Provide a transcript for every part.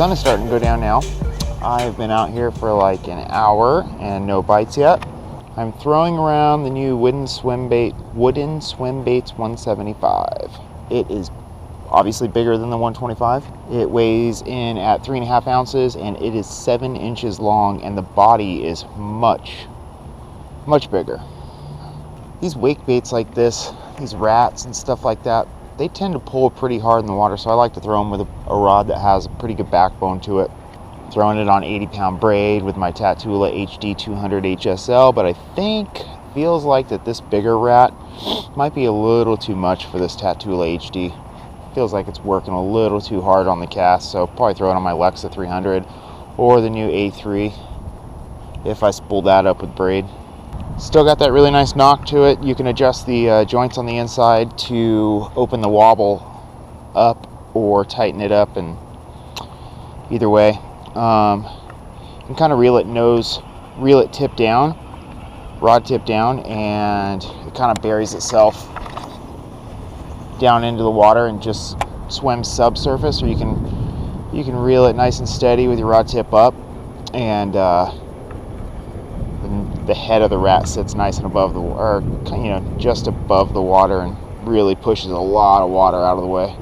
sun is starting to go down now. I've been out here for like an hour and no bites yet. I'm throwing around the new Wooden Swimbaits 175. It is obviously bigger than the 125. It weighs in at 3.5 ounces and it is 7 inches long, and the body is much bigger. These wake baits like this, these rats and stuff like that, they tend to pull pretty hard in the water, so I like to throw them with a rod that has a pretty good backbone to it. Throwing it on 80-pound braid with my Tatula HD 200 HSL, but I think feels like that this bigger rat might be a little too much for this Tatula HD. Feels like it's working a little too hard on the cast, so probably throw it on my Lexa 300 or the new A3 if I spool that up with braid. Still got that really nice knock to it. You can adjust the joints on the inside to open the wobble up or tighten it up, and either way. You can kind of reel it tip down, rod tip down, and it kind of buries itself down into the water and just swims subsurface, or you can reel it nice and steady with your rod tip up, and the head of the rat sits nice and above the, or just above the water, and really pushes a lot of water out of the way.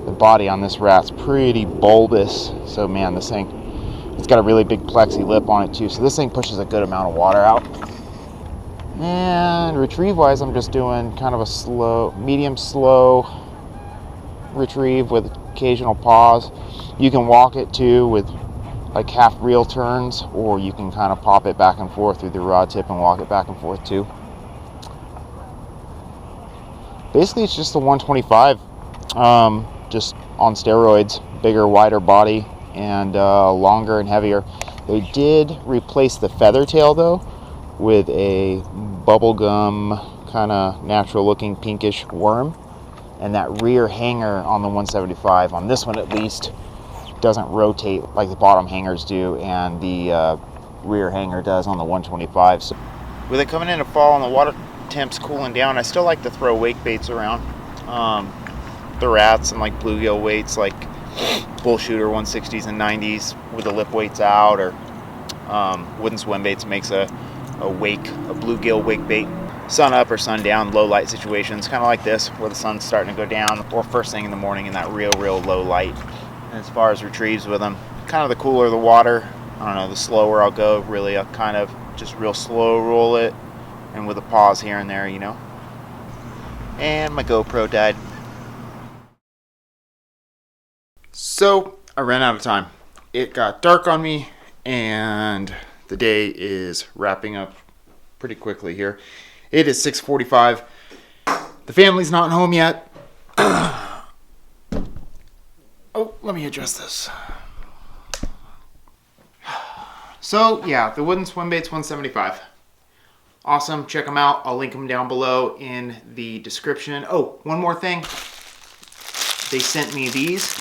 The body on this rat's pretty bulbous, so man, this thing, it's got a really big plexi lip on it too, so this thing pushes a good amount of water out. And retrieve wise, I'm just doing kind of a medium slow retrieve with occasional pause. You can walk it too with like half reel turns, or you can kind of pop it back and forth through the rod tip and walk it back and forth too. Basically it's just the 125. Just on steroids, bigger, wider body, and longer and heavier. They did replace the feather tail though with a bubblegum kind of natural looking pinkish worm, and that rear hanger on the 175, on this one at least, doesn't rotate like the bottom hangers do, and the rear hanger does on the 125. So with it coming into fall and the water temps cooling down, I still like to throw wake baits around. The rats and like bluegill weights, like bull shooter 160s and 90s with the lip weights out, or Wooden Swimbaits makes a bluegill wake bait, sun up or sun down, low light situations, kind of like this where the sun's starting to go down, or first thing in the morning in that real low light. And as far as retrieves with them, kind of the cooler the water, I don't know, the slower I'll go. Really, I'll kind of just real slow roll it, and with a pause here and there, And my GoPro died. So I ran out of time. It got dark on me, and the day is wrapping up pretty quickly here. It is 6:45. The family's not home yet. Oh, let me adjust this. So yeah, the Wooden Swimbaits 175. Awesome, check them out. I'll link them down below in the description. Oh, one more thing. They sent me these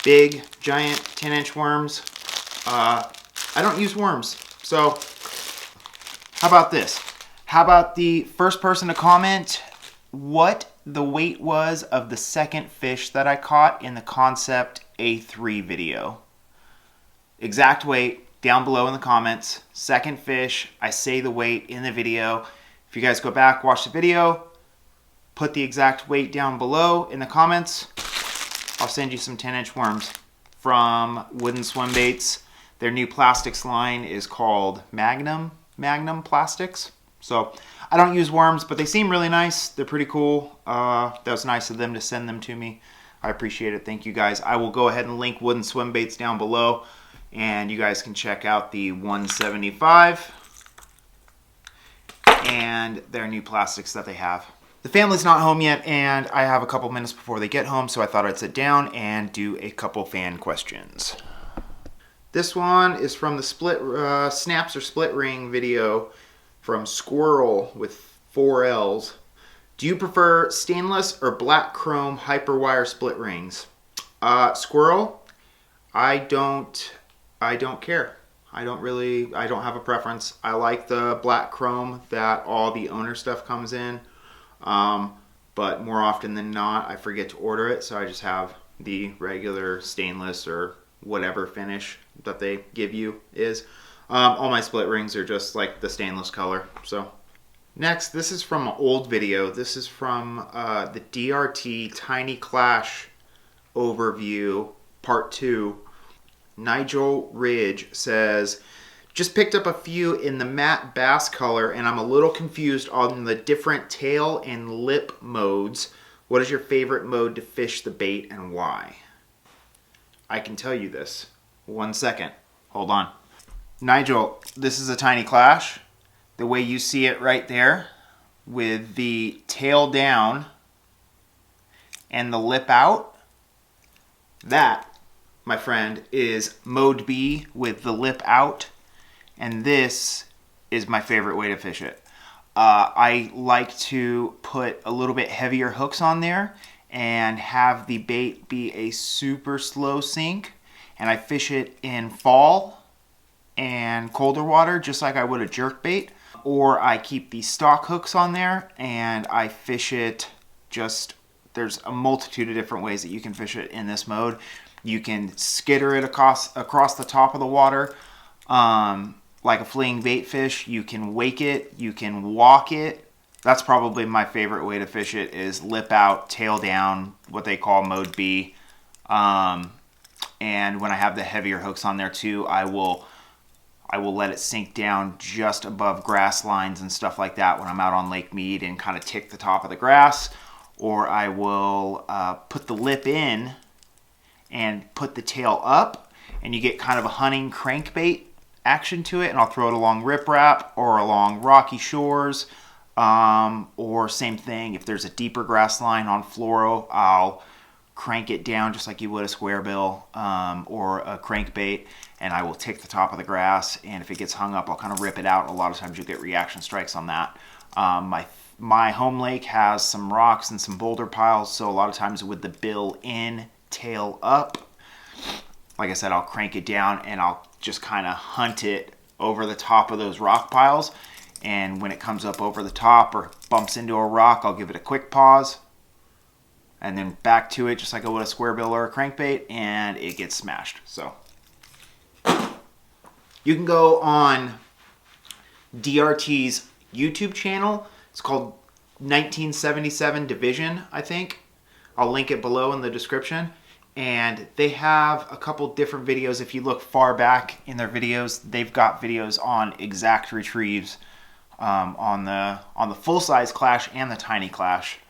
big, giant 10-inch worms. I don't use worms, so how about this? How about the first person to comment what the weight was of the second fish that I caught in the Concept A3 video? Exact weight down below in the comments. Second fish, I say the weight in the video. If you guys go back, watch the video, put the exact weight down below in the comments. I'll send you some 10-inch worms from Wooden Swimbaits. Their new plastics line is called Magnum Plastics. So I don't use worms, but they seem really nice. They're pretty cool. That was nice of them to send them to me. I appreciate it. Thank you guys. I will go ahead and link Wooden Swimbaits down below, and you guys can check out the 175 and their new plastics that they have. The family's not home yet, and I have a couple minutes before they get home, so I thought I'd sit down and do a couple fan questions. This one is from the split snaps or split ring video from Squirrel with 4 L's. Do you prefer stainless or black chrome hyperwire split rings? Squirrel, I don't care. I don't have a preference. I like the black chrome that all the owner stuff comes in. but more often than not, I forget to order it, so I just have the regular stainless or whatever finish that they give you is. All my split rings are just like the stainless color. So next, this is from an old video. This is from the DRT Tiny Clash overview part 2. Nigel Ridge says, just picked up a few in the matte bass color and I'm a little confused on the different tail and lip modes. What is your favorite mode to fish the bait and why? I can tell you this. 1 second. Hold on. Nigel, this is a Tiny Clash. The way you see it right there with the tail down and the lip out, that, my friend, is mode B with the lip out, and this is my favorite way to fish it. I like to put a little bit heavier hooks on there and have the bait be a super slow sink, and I fish it in fall and colder water just like I would a jerk bait, or I keep the stock hooks on there and I fish it just, there's a multitude of different ways that you can fish it in this mode. You can skitter it across the top of the water like a fleeing bait fish. You can wake it, you can walk it. That's probably my favorite way to fish it, is lip out, tail down, what they call mode B. And when I have the heavier hooks on there too, I will let it sink down just above grass lines and stuff like that when I'm out on Lake Mead and kind of tick the top of the grass. Or I will put the lip in and put the tail up, and you get kind of a hunting crankbait action to it, and I'll throw it along riprap or along rocky shores, or same thing, if there's a deeper grass line on fluoro, I'll crank it down just like you would a square bill or a crankbait, and I will tick the top of the grass, and if it gets hung up, I'll kind of rip it out. A lot of times you'll get reaction strikes on that. My home lake has some rocks and some boulder piles, so a lot of times with the bill in, tail up, like I said, I'll crank it down and I'll just kind of hunt it over the top of those rock piles, and when it comes up over the top or bumps into a rock, I'll give it a quick pause and then back to it just like I would a square bill or a crankbait, and it gets smashed. So you can go on DRT's YouTube channel. It's called 1977 Division, I think. I'll link it below in the description. And they have a couple different videos. If you look far back in their videos, they've got videos on exact retrieves, on the full-size Clash and the Tiny Clash.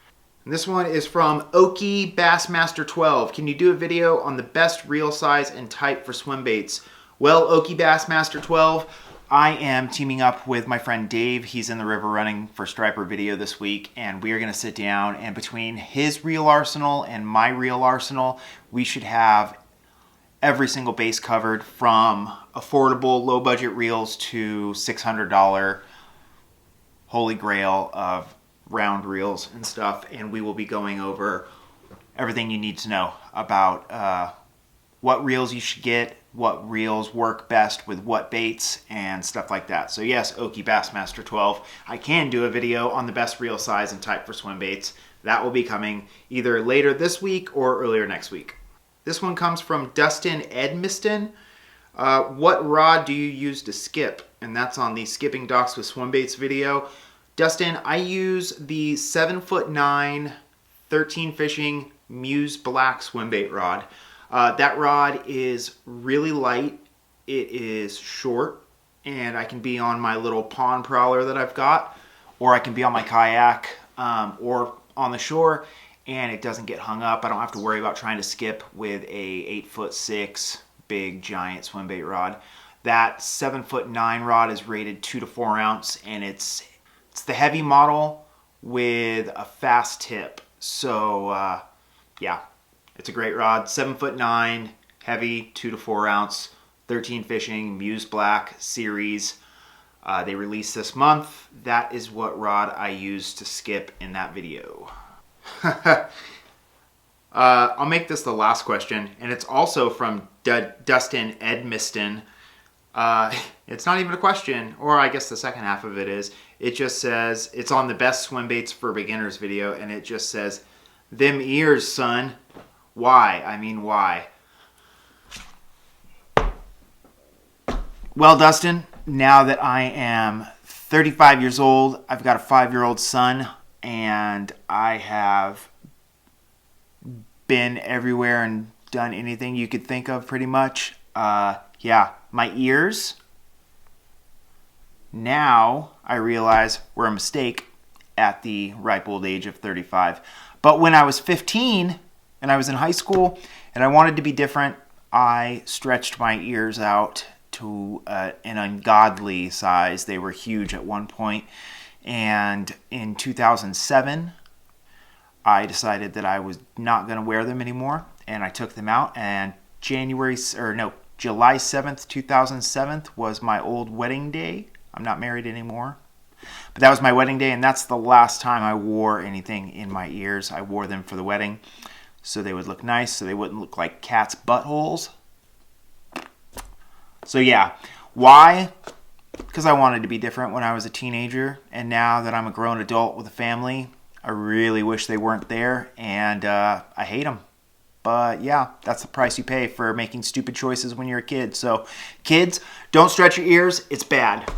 And this one is from Okie Bassmaster 12. Can you do a video on the best reel size and type for swim baits? Well, Okie Bassmaster 12, I am teaming up with my friend Dave. He's in the river running for striper video this week, and we are going to sit down, and between his reel arsenal and my reel arsenal, we should have every single base covered, from affordable low budget reels to $600 holy grail of round reels and stuff. And we will be going over everything you need to know about what reels you should get, what reels work best with what baits, and stuff like that. So yes, Okie Bassmaster 12, I can do a video on the best reel size and type for swim baits. That will be coming either later this week or earlier next week. This one comes from Dustin Edmiston. What rod do you use to skip? And that's on the Skipping Docks with Swim Baits video. Dustin, I use the 7'9", 13 fishing Muse Black swim bait rod. That rod is really light, it is short, and I can be on my little pond prowler that I've got, or I can be on my kayak, or on the shore, and it doesn't get hung up. I don't have to worry about trying to skip with a 8'6" big giant swim bait rod. That 7'9" rod is rated 2 to 4 ounce, and it's the heavy model with a fast tip. So yeah. It's a great rod, 7'9", heavy, 2 to 4 ounce, 13 fishing, Muse Black series. They released this month. That is what rod I used to skip in that video. I'll make this the last question, and it's also from Dustin Edmiston. It's not even a question, or I guess the second half of it is. It just says, it's on the best swim baits for beginners video, and it just says, "Them ears, son. Why? I mean, why?" Well, Dustin, now that I am 35 years old, I've got a 5-year-old son, and I have been everywhere and done anything you could think of pretty much. Yeah, my ears, now I realize, were a mistake at the ripe old age of 35. But when I was 15 and I was in high school and I wanted to be different, I stretched my ears out to an ungodly size. They were huge at one point. And in 2007, I decided that I was not going to wear them anymore, and I took them out. And July 7th, 2007 was my old wedding day. I'm not married anymore, but that was my wedding day, and that's the last time I wore anything in my ears. I wore them for the wedding so they would look nice, so they wouldn't look like cats' buttholes. So yeah, why? Because I wanted to be different when I was a teenager, and now that I'm a grown adult with a family, I really wish they weren't there, and I hate them. But yeah, that's the price you pay for making stupid choices when you're a kid. So kids, don't stretch your ears. It's bad.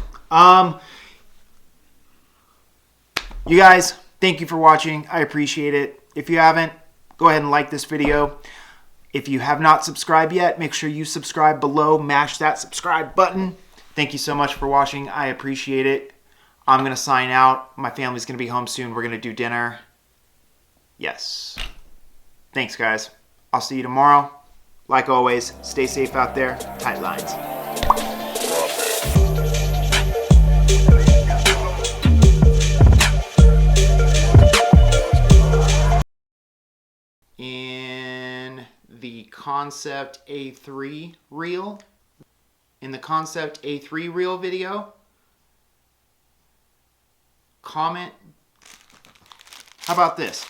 You guys, thank you for watching. I appreciate it. If you haven't, go ahead and like this video. If you have not subscribed yet, make sure you subscribe below. Mash that subscribe button. Thank you so much for watching. I appreciate it. I'm going to sign out. My family's going to be home soon. We're going to do dinner. Yes. Thanks, guys. I'll see you tomorrow. Like always, stay safe out there. Tight lines. In the Concept A3 reel, video, comment. How about this?